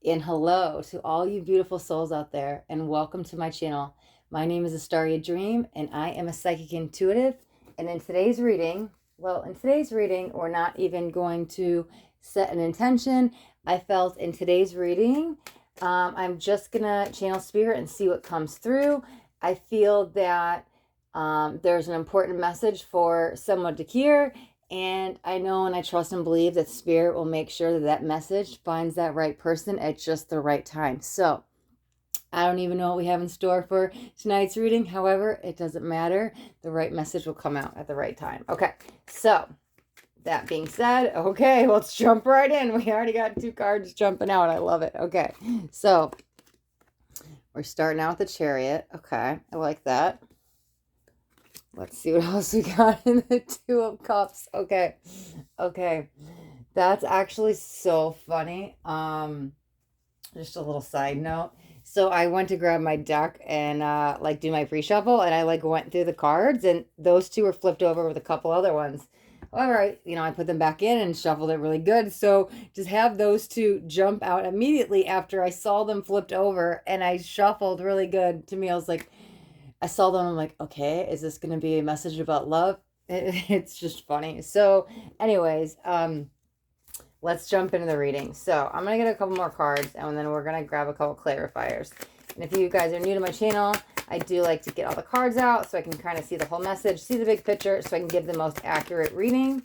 And hello to all you beautiful souls out there, and welcome to my channel. My name is Astaria Dream, and I am a psychic intuitive. And in today's reading, we're not even going to set an intention. I felt in today's reading, I'm just gonna channel spirit and see what comes through. I feel that there's an important message for someone to hear, and I know and I trust and believe that spirit will make sure that that message finds that right person at just the right time. So I don't even know what we have in store for tonight's reading. However, it doesn't matter. The right message will come out at the right time. Okay, so that being said, okay, let's jump right in. We already got 2 cards jumping out. I love it. Okay, so we're starting out with the Chariot. Okay, I like that. Let's see what else we got in the 2 of Cups. Okay. That's actually so funny. Just a little side note. So I went to grab my deck and like do my pre-shuffle, and I like went through the cards, and those 2 were flipped over with a couple other ones. However, I put them back in and shuffled it really good. So just have those 2 jump out immediately after I saw them flipped over and I shuffled really good. To me, I was like, I saw them, I'm like, okay, is this going to be a message about love? It's just funny. So anyways, let's jump into the reading. So I'm going to get a couple more cards, and then we're going to grab a couple clarifiers. And if you guys are new to my channel, I do like to get all the cards out so I can kind of see the whole message, see the big picture, so I can give the most accurate reading.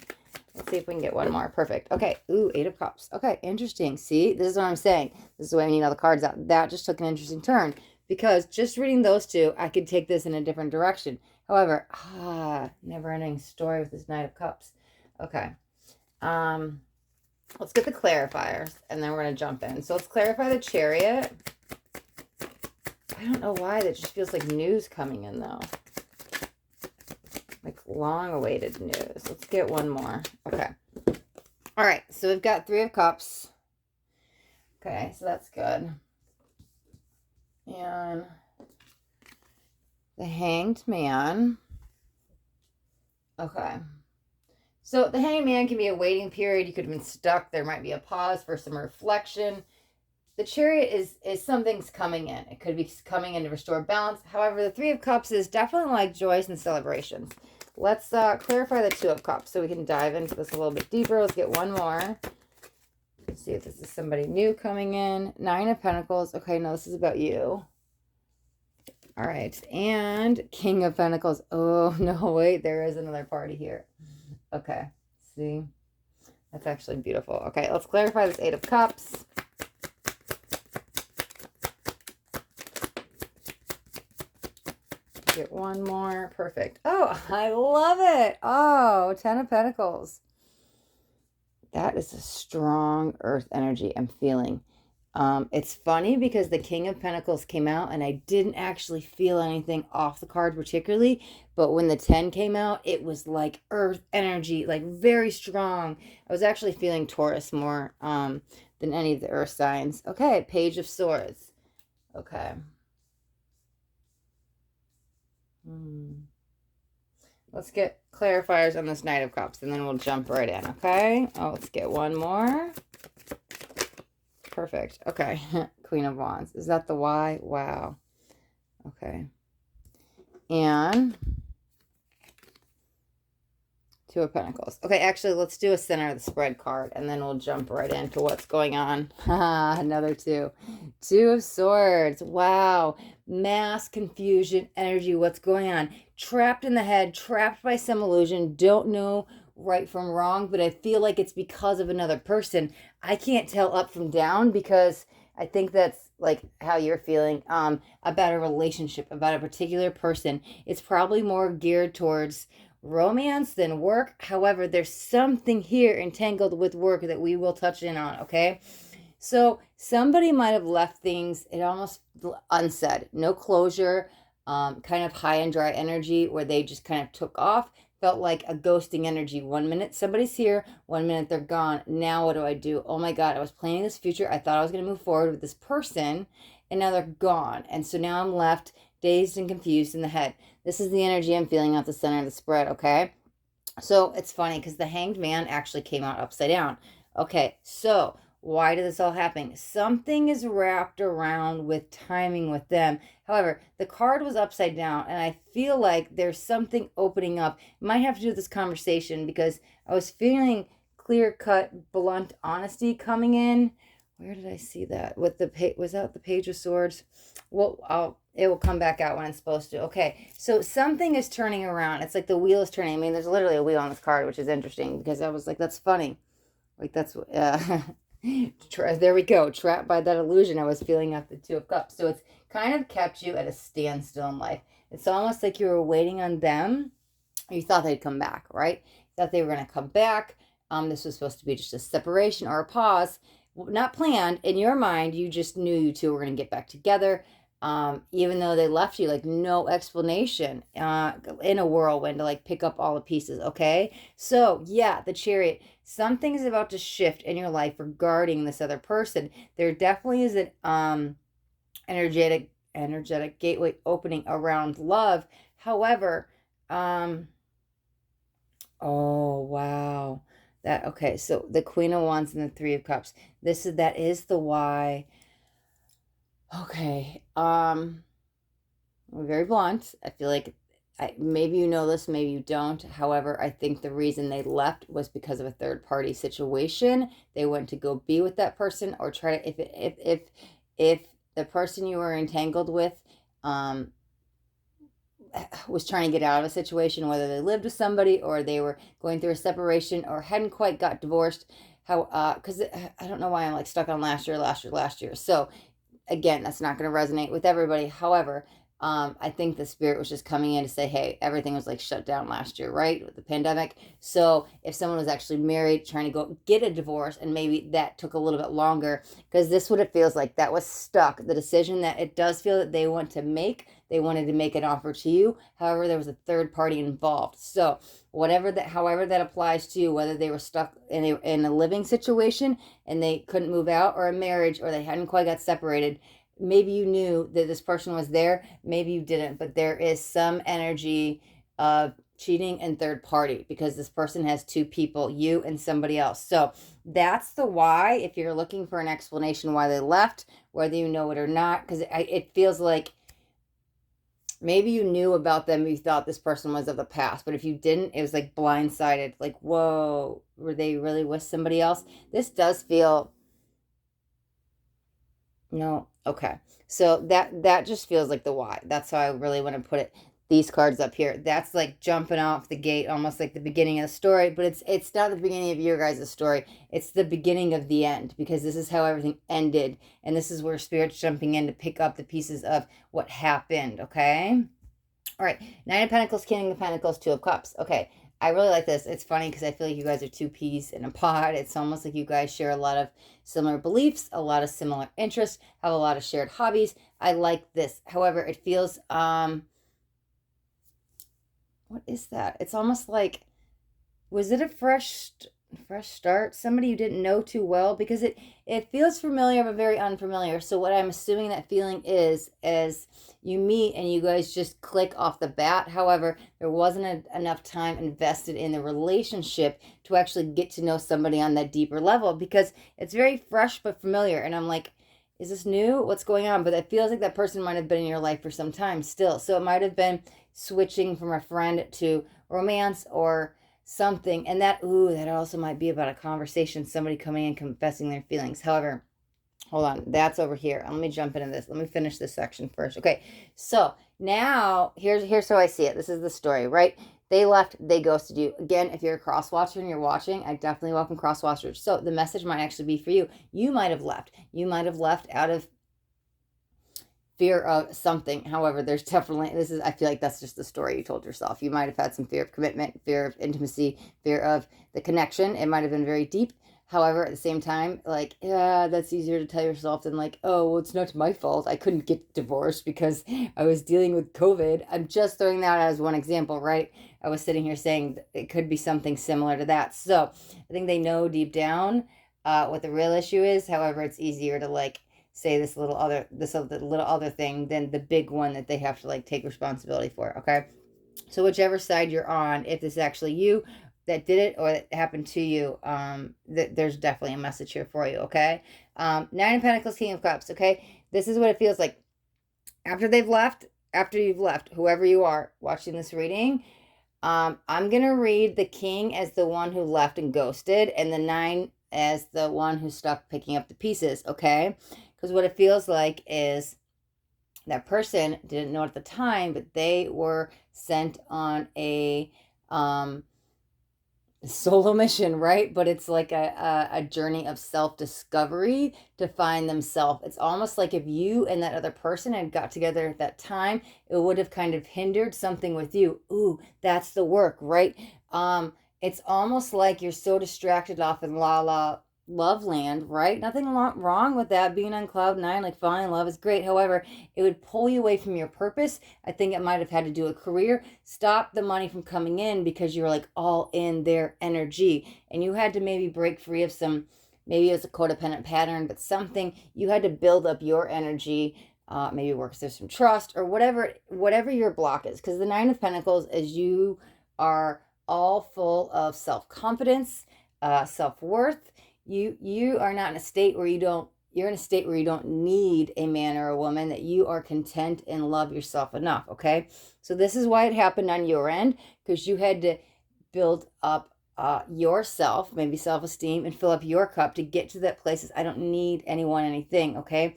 Let's see if we can get one more. Perfect. Okay. Ooh, 8 of Cups. Okay, interesting. See, this is what I'm saying. This is the way we need all the cards out. That just took an interesting turn, because just reading those 2, I could take this in a different direction. However, never-ending story with this Knight of Cups. Okay. Let's get the clarifiers, and then we're going to jump in. So let's clarify the Chariot. I don't know why that just feels like news coming in, though. Like long-awaited news. Let's get one more. Okay. All right. So we've got 3 of Cups. Okay. So that's good. And the Hanged Man. Okay. So the Hanged Man can be a waiting period. You could have been stuck. There might be a pause for some reflection. The Chariot is something's coming in. It could be coming in to restore balance. However, the 3 of Cups is definitely like joys and celebrations. Let's clarify the 2 of Cups so we can dive into this a little bit deeper. Let's get one more. Let's see if this is somebody new coming in. 9 of Pentacles. Okay, no, this is about you. All right. And King of Pentacles. Oh, no, wait. There is another party here. Okay. See? That's actually beautiful. Okay, let's clarify this 8 of Cups. Get one more. Perfect. Oh, I love it. Oh, 10 of Pentacles. That is a strong earth energy I'm feeling. It's funny because the King of Pentacles came out and I didn't actually feel anything off the card particularly, but when the 10 came out, it was like earth energy, like very strong. I was actually feeling Taurus more than any of the earth signs. Okay, Page of Swords. Okay. Let's get clarifiers on this Knight of Cups, and then we'll jump right in, okay? Oh, let's get one more. Perfect. Okay. Queen of Wands. Is that the Y? Wow. Okay. And 2 of Pentacles. Okay, actually, let's do a center of the spread card, and then we'll jump right into what's going on. Another 2. 2 of Swords. Wow. Mass confusion, energy. What's going on? Trapped in the head, trapped by some illusion. Don't know right from wrong, but I feel like it's because of another person. I can't tell up from down, because I think that's like how you're feeling about a relationship, about a particular person. It's probably more geared towards romance than work. However, there's something here entangled with work that we will touch in on, okay? So somebody might have left things, it almost unsaid, no closure, kind of high and dry energy where they just kind of took off. Felt like a ghosting energy. 1 minute somebody's here, 1 minute they're gone. Now what do I do? Oh my God, I was planning this future. I thought I was going to move forward with this person, and now they're gone. And so now I'm left dazed and confused in the head. This is the energy I'm feeling at the center of the spread, okay? So it's funny because the Hanged Man actually came out upside down. Okay, so Why did this all happen? Something is wrapped around with timing with them. However, the card was upside down, and I feel like there's something opening up. It might have to do with this conversation because I was feeling clear-cut, blunt honesty coming in. Where did I see that? With the was that the Page of Swords? Well, it will come back out when it's supposed to. Okay, so something is turning around. It's like the wheel is turning. I mean, there's literally a wheel on this card, which is interesting because I was like, that's funny. Like that's there we go. Trapped by that illusion. I was feeling at the Two of Cups. So it's kind of kept you at a standstill in life. It's almost like you were waiting on them. You thought they'd come back, right? You thought they were going to come back. This was supposed to be just a separation or a pause. Not planned. In your mind, you just knew you two were going to get back together. Even though they left you like no explanation in a whirlwind to like pick up all the pieces. Okay, so yeah, the Chariot, something is about to shift in your life regarding this other person. There definitely is an energetic gateway opening around love. However, oh wow, that okay, so the Queen of Wands and the Three of Cups, that is the why. Okay. We're very blunt. I feel like maybe you know this, maybe you don't. However, I think the reason they left was because of a third party situation. They went to go be with that person or try to if the person you were entangled with was trying to get out of a situation, whether they lived with somebody or they were going through a separation or hadn't quite got divorced. Because I don't know why I'm like stuck on last year. So again, that's not going to resonate with everybody. However, I think the spirit was just coming in to say, hey, everything was like shut down last year, right? With the pandemic. So if someone was actually married, trying to go get a divorce, and maybe that took a little bit longer, because this what it feels like, that was stuck. The decision that it does feel that they want to make, they wanted to make an offer to you. However, there was a third party involved. So however that applies to you, whether they were stuck in a living situation and they couldn't move out, or a marriage, or they hadn't quite got separated. Maybe you knew that this person was there, maybe you didn't, but there is some energy of cheating and third party because this person has two people, you and somebody else. So that's the why. If you're looking for an explanation why they left, whether you know it or not, because it feels like maybe you knew about them, you thought this person was of the past, but if you didn't, it was like blindsided, like, whoa, were they really with somebody else? This does feel, no, okay. So that just feels like the why. That's how I really want to put it. These cards up here, that's like jumping off the gate, almost like the beginning of the story, but it's not the beginning of your guys' story. It's the beginning of the end, because this is how everything ended, and this is where Spirit's jumping in to pick up the pieces of what happened, okay? All right, Nine of Pentacles, King of Pentacles, Two of Cups. Okay, I really like this. It's funny because I feel like you guys are two peas in a pod. It's almost like you guys share a lot of similar beliefs, a lot of similar interests, have a lot of shared hobbies. I like this. However, it feels, what is that? It's almost like, was it a fresh start? Somebody you didn't know too well? Because it feels familiar but very unfamiliar. So what I'm assuming that feeling is, as you meet and you guys just click off the bat. However, there wasn't enough time invested in the relationship to actually get to know somebody on that deeper level, because it's very fresh but familiar. And I'm like, is this new? What's going on? But it feels like that person might have been in your life for some time still. So it might have been switching from a friend to romance or something. And that also might be about a conversation, somebody coming in confessing their feelings. However, hold on, that's over here. Let me jump into this. Let me finish this section first. Okay, so now here's how I see it. This is the story, right? They left, they ghosted you. Again, if you're a cross watcher and you're watching, I definitely welcome cross watchers. So the message might actually be for you. You might have left. You might have left out of fear of something. However, there's definitely, I feel like that's just the story you told yourself. You might have had some fear of commitment, fear of intimacy, fear of the connection. It might have been very deep. However, at the same time, like, yeah, that's easier to tell yourself than like, oh, well, it's not my fault. I couldn't get divorced because I was dealing with COVID. I'm just throwing that as one example, right? I was sitting here saying it could be something similar to that. So I think they know deep down what the real issue is. However, it's easier to like say this little other thing than the big one that they have to like take responsibility for. Okay, so whichever side you're on, if this is actually you, that did it or that happened to you, there's definitely a message here for you, okay? Nine of Pentacles, King of Cups, okay? This is what it feels like. After they've left, after you've left, whoever you are watching this reading, I'm going to read the King as the one who left and ghosted, and the Nine as the one who stuck picking up the pieces, okay? Because what it feels like is that person didn't know at the time, but they were sent on a solo mission, right? But it's like a journey of self-discovery to find themselves. It's almost like if you and that other person had got together at that time, it would have kind of hindered something with you. Ooh, that's the work, right? It's almost like you're so distracted off in la la love land, right? Nothing wrong with that. Being on cloud nine, like falling in love is great. However, it would pull you away from your purpose. I think it might have had to do a career. Stop the money from coming in because you're like all in their energy, and you had to maybe break free of some, maybe it was a codependent pattern, but something you had to build up your energy. Maybe works through some trust or whatever your block is, because the Nine of Pentacles is you are all full of self-confidence, self-worth. You are not in a state where you're in a state where you don't need a man or a woman, that you are content and love yourself enough, okay? So this is why it happened on your end, because you had to build up yourself, maybe self-esteem, and fill up your cup to get to that place. I don't need anyone, anything, okay?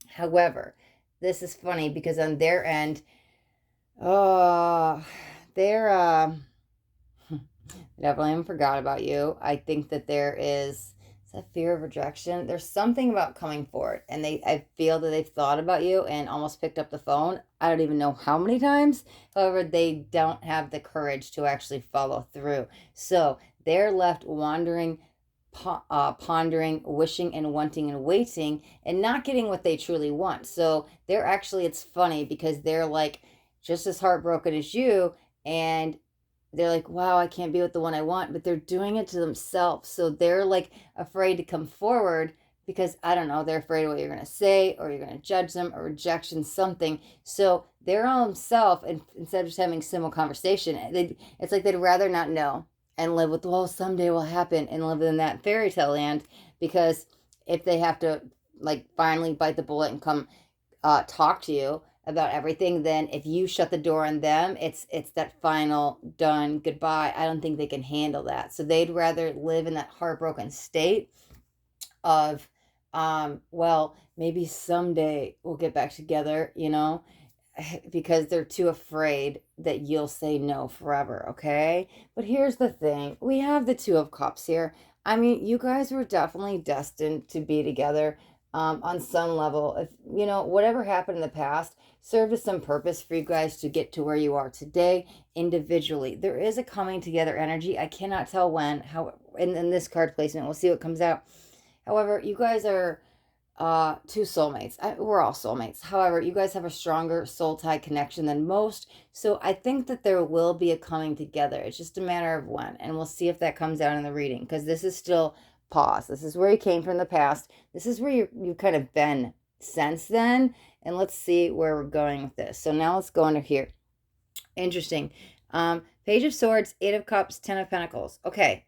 However, this is funny because on their end, they're definitely haven't forgot about you. I think that there is a fear of rejection. There's something about coming forward, and I feel that they've thought about you and almost picked up the phone. I don't even know how many times. However, they don't have the courage to actually follow through. So they're left wandering, pondering, wishing and wanting and waiting, and not getting what they truly want. So they're actually, it's funny because they're like just as heartbroken as you, and they're like, wow, I can't be with the one I want, but they're doing it to themselves. So they're like afraid to come forward because, I don't know, they're afraid of what you're going to say, or you're going to judge them, or rejection, something. So their own self, and instead of just having simple conversation, it's like they'd rather not know and live with, well, someday will happen, and live in that fairy tale land. Because if they have to like finally bite the bullet and come talk to you about everything, then if you shut the door on them, it's that final done goodbye. I don't think they can handle that. So they'd rather live in that heartbroken state of well, maybe someday we'll get back together, because they're too afraid that you'll say no forever, okay? But here's the thing. We have the Two of Cups here. I mean, you guys were definitely destined to be together on some level. If, whatever happened in the past served as some purpose for you guys to get to where you are today individually. There is a coming together energy. I cannot tell when, how, in this card placement. We'll see what comes out. However, you guys are two soulmates. We're all soulmates. However, you guys have a stronger soul tie connection than most. So I think that there will be a coming together. It's just a matter of when. And we'll see if that comes out in the reading, because this is still pause. This is where you came from the past. This is where you've kind of been since then. And let's see where we're going with this. So now let's go under here. Interesting. Page of Swords, Eight of Cups, Ten of Pentacles. Okay.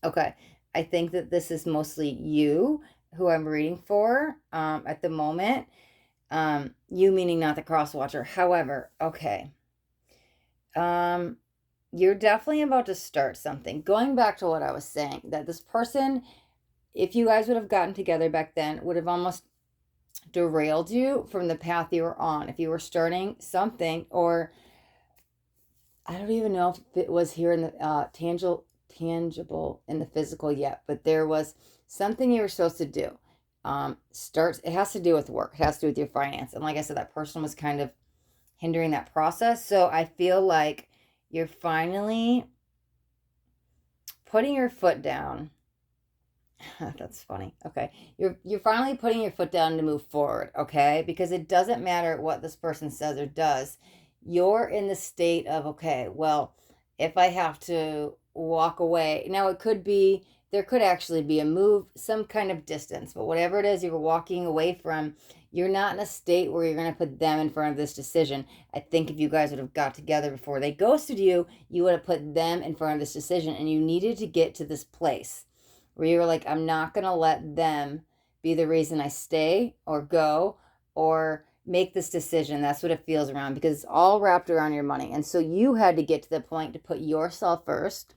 Okay. I think that this is mostly you who I'm reading for at the moment. You meaning not the cross watcher. However, okay. You're definitely about to start something. Going back to what I was saying, that this person, if you guys would have gotten together back then, would have almost derailed you from the path you were on. If you were starting something, or I don't even know if it was here in the tangible in the physical yet, but there was something you were supposed to do. It has to do with work. It has to do with your finance. And like I said, that person was kind of hindering that process. So I feel like you're finally putting your foot down. That's funny. Okay. You're finally putting your foot down to move forward, okay? Because it doesn't matter what this person says or does. You're in the state of, okay, well, if I have to walk away. Now, it could be there could actually be a move, some kind of distance, but whatever it is you're walking away from, you're not in a state where you're going to put them in front of this decision. I think if you guys would have got together before they ghosted you, you would have put them in front of this decision, and you needed to get to this place where you were like, I'm not going to let them be the reason I stay or go or make this decision. That's what it feels around, because it's all wrapped around your money. And so you had to get to the point to put yourself first,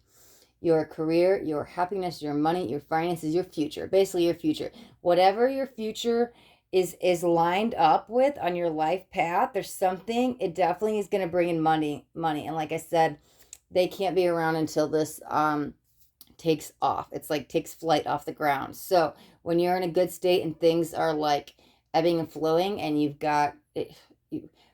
your career, your happiness, your money, your finances, your future, basically your future. Whatever your future is lined up with on your life path, there's something, it definitely is going to bring in money. And like I said, they can't be around until this takes off. It's like takes flight off the ground. So when you're in a good state and things are like ebbing and flowing, and you've got it,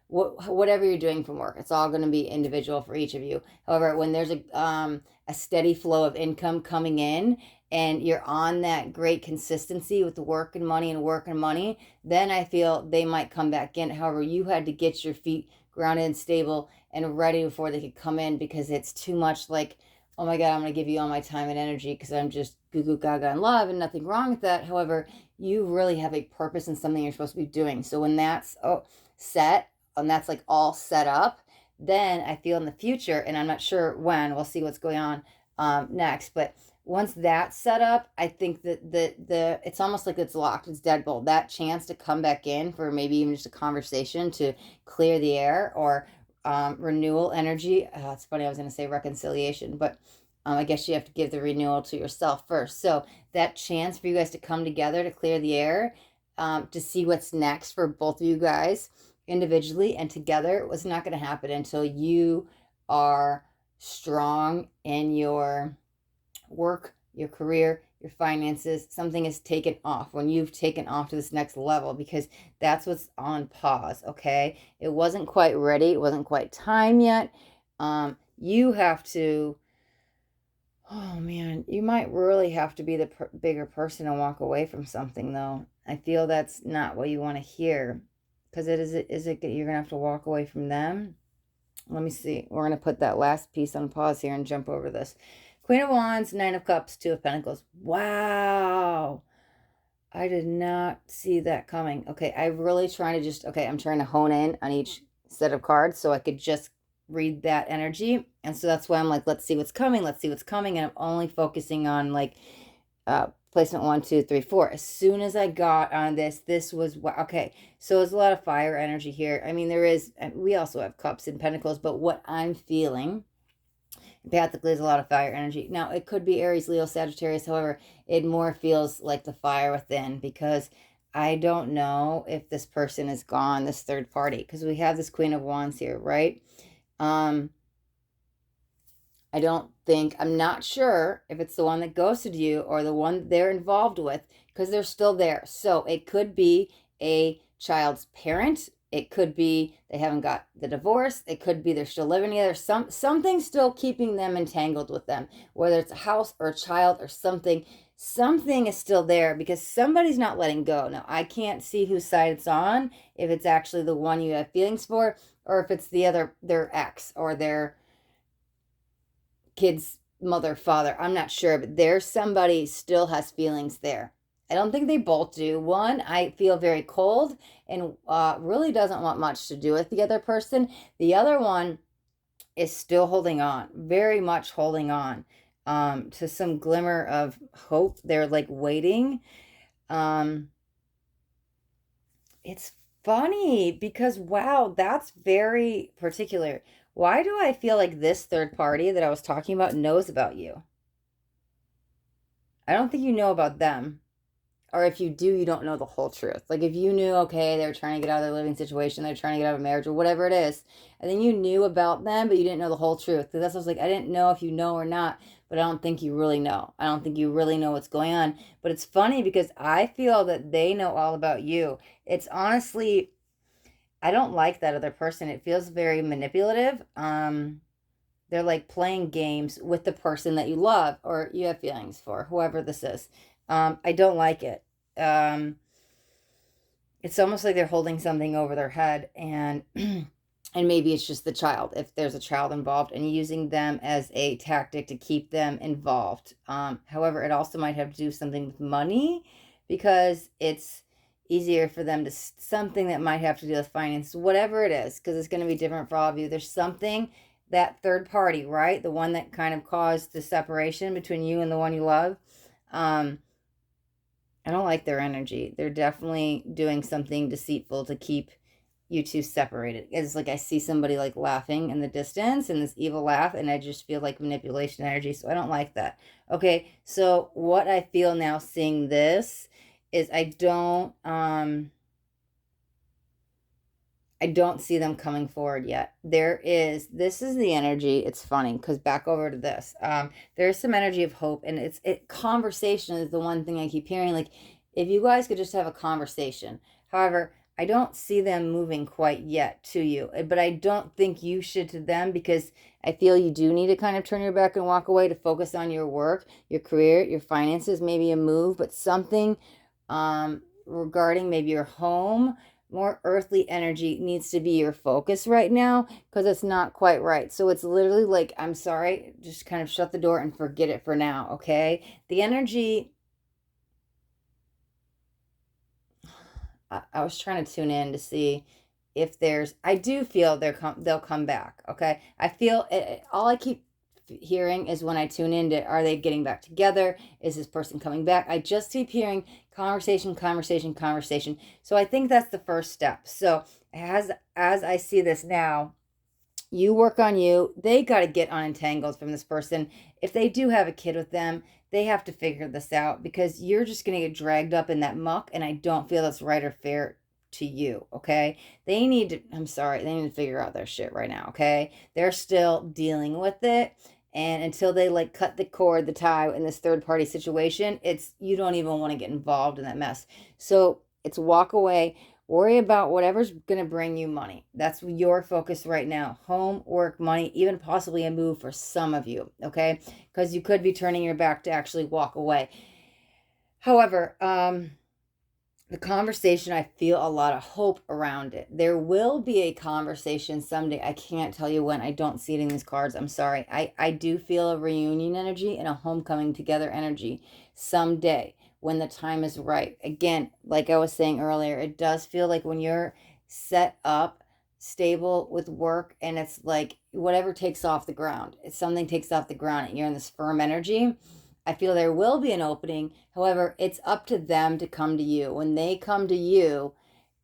whatever you're doing from work, it's all going to be individual for each of you. However, when there's a steady flow of income coming in, and you're on that great consistency with the work and money, then I feel they might come back in. However, you had to get your feet grounded and stable and ready before they could come in, because it's too much like, oh my God, I'm going to give you all my time and energy because I'm just goo goo gaga in love, and nothing wrong with that. However, you really have a purpose in something you're supposed to be doing. So when that's set, and that's like all set up, then I feel in the future, and I'm not sure when, we'll see what's going on next, but once that's set up, I think that the it's almost like it's locked, it's deadbolt. That chance to come back in for maybe even just a conversation to clear the air, or renewal energy. It's funny, I was going to say reconciliation, but I guess you have to give the renewal to yourself first. So that chance for you guys to come together to clear the air, to see what's next for both of you guys individually and together, was not going to happen until you are strong in your work, your career, your finances. Something is taken off when you've taken off to this next level, because that's what's on pause. Okay, it wasn't quite ready, it wasn't quite time yet. You have to, oh man, you might really have to be the bigger person and walk away from something, though. I feel that's not what you want to hear, because is it you're gonna have to walk away from them? Let me see. We're going to put that last piece on pause here and jump over this. Queen of Wands, Nine of Cups, Two of Pentacles. Wow. I did not see that coming. Okay, I'm really trying to I'm trying to hone in on each set of cards so I could just read that energy. And so that's why I'm like, let's see what's coming. Let's see what's coming. And I'm only focusing on like placement 1, 2, 3, 4. As soon as I got on this was okay. So there's a lot of fire energy here. I mean, we also have cups and pentacles, but what I'm feeling empathically is a lot of fire energy. Now it could be Aries, Leo, Sagittarius. However, it more feels like the fire within, because I don't know if this person is gone, this third party, because we have this Queen of Wands here, right? I'm not sure if it's the one that ghosted you or the one they're involved with, because they're still there. So it could be a child's parent. It could be they haven't got the divorce. It could be they're still living together. Something's still keeping them entangled with them, whether it's a house or a child or something. Something is still there, because somebody's not letting go. Now, I can't see whose side it's on, if it's actually the one you have feelings for, or if it's their ex or their kid's mother, father. I'm not sure, but there's somebody still has feelings there. I don't think they both do. One, I feel very cold and really doesn't want much to do with the other person. The other one is still holding on, very much holding on to some glimmer of hope. They're like waiting. It's funny because, wow, that's very particular. Why do I feel like this third party that I was talking about knows about you? I don't think you know about them. Or if you do, you don't know the whole truth. Like if you knew, okay, they were trying to get out of their living situation, they're trying to get out of a marriage or whatever it is, and then you knew about them, but you didn't know the whole truth. Because that's what I was like, I didn't know if you know or not, but I don't think you really know. I don't think you really know what's going on. But it's funny because I feel that they know all about you. It's honestly, I don't like that other person. It feels very manipulative. They're like playing games with the person that you love or you have feelings for, whoever this is. I don't like it. It's almost like they're holding something over their head, and And maybe it's just the child, if there's a child involved, and using them as a tactic to keep them involved. However, it also might have to do something with money, because it's easier for them to, something that might have to do with finance, whatever it is, because it's going to be different for all of you. There's something, that third party, right? The one that kind of caused the separation between you and the one you love. I don't like their energy. They're definitely doing something deceitful to keep you two separated. It's like I see somebody like laughing in the distance, and this evil laugh, and I just feel like manipulation energy, so I don't like that. Okay, so what I feel now seeing this is I don't see them coming forward yet. This is the energy. It's funny, because back over to this. There's some energy of hope, and conversation is the one thing I keep hearing. Like, if you guys could just have a conversation. However, I don't see them moving quite yet to you, but I don't think you should to them, because I feel you do need to kind of turn your back and walk away to focus on your work, your career, your finances, maybe a move, but something regarding maybe your home. More earthly energy needs to be your focus right now, because it's not quite right. So it's literally like, I'm sorry, just kind of shut the door and forget it for now, okay? The energy, I was trying to tune in to see if I do feel they'll come back, okay? I feel all I keep hearing is, when I tune into, are they getting back together? Is this person coming back? I just keep hearing conversation, conversation, conversation. So I think that's the first step. So as I see this now, you work on you. They got to get unentangled from this person. If they do have a kid with them, they have to figure this out, because you're just going to get dragged up in that muck, and I don't feel that's right or fair to you, okay? They need to figure out their shit right now, okay? They're still dealing with it, and until they like cut the cord, the tie in this third party situation, you don't even want to get involved in that mess. So it's walk away. Worry about whatever's going to bring you money. That's your focus right now. Home, work, money, even possibly a move for some of you, okay? Because you could be turning your back to actually walk away. However, the conversation, I feel a lot of hope around it. There will be a conversation someday. I can't tell you when. I don't see it in these cards. I'm sorry. I do feel a reunion energy and a homecoming together energy someday, when the time is right. Again, like I was saying earlier, it does feel like when you're set up, stable with work, and it's like whatever takes off the ground, if something takes off the ground and you're in this firm energy, I feel there will be an opening. However, it's up to them to come to you. When they come to you,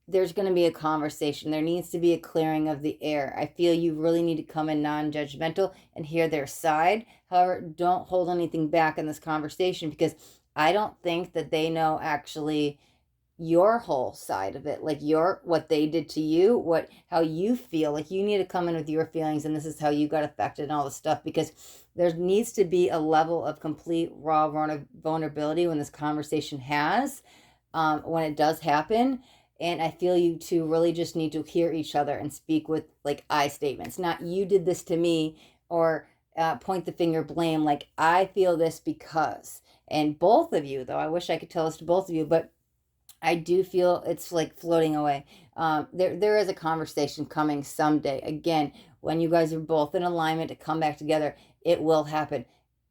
there's going to be a conversation. There needs to be a clearing of the air. I feel you really need to come in non-judgmental and hear their side. However, don't hold anything back in this conversation, because I don't think that they know actually your whole side of it, like what they did to you, how you feel. Like, you need to come in with your feelings, and this is how you got affected and all this stuff, because there needs to be a level of complete raw vulnerability when this conversation when it does happen. And I feel you two really just need to hear each other and speak with like I statements, not you did this to me, or point the finger, blame, like I feel this because. And both of you, though, I wish I could tell this to both of you, but I do feel it's like floating away. There is a conversation coming someday. Again, when you guys are both in alignment to come back together, it will happen.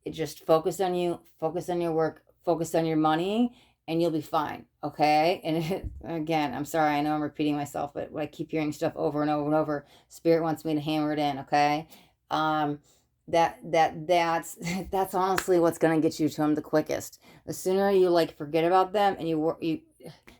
It just focus on you, focus on your work, focus on your money, and you'll be fine. Okay. And again, I'm sorry, I know I'm repeating myself, but I keep hearing stuff over and over and over. Spirit wants me to hammer it in. Okay. That's honestly what's going to get you to them the quickest. The sooner you like forget about them and you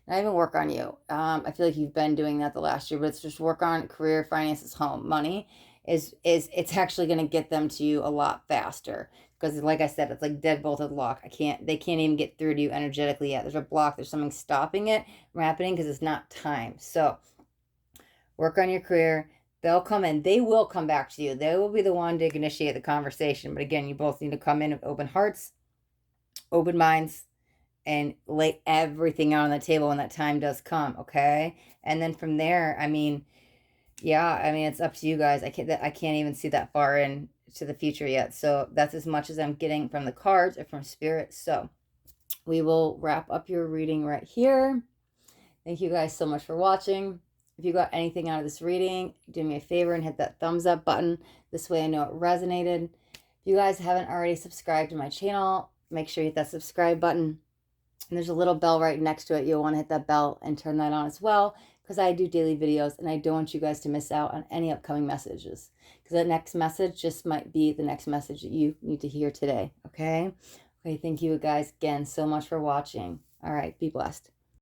not even work on you. I feel like you've been doing that the last year, but it's just work on career, finances, home, money. It's actually going to get them to you a lot faster, because like I said, it's like dead bolted lock. They can't even get through to you energetically yet. There's a block. There's something stopping it from happening, because it's not time. So work on your career. They'll come in. They will come back to you. They will be the one to initiate the conversation. But again, you both need to come in with open hearts, open minds, and lay everything out on the table when that time does come, okay? And then from there, it's up to you guys. I can't even see that far in to the future yet. So that's as much as I'm getting from the cards or from spirit. So we will wrap up your reading right here. Thank you guys so much for watching. If you got anything out of this reading, do me a favor and hit that thumbs up button. This way I know it resonated. If you guys haven't already subscribed to my channel, make sure you hit that subscribe button. And there's a little bell right next to it. You'll want to hit that bell and turn that on as well, because I do daily videos and I don't want you guys to miss out on any upcoming messages, because the next message just might be the next message that you need to hear today. Okay? Okay, thank you guys again so much for watching. All right, be blessed.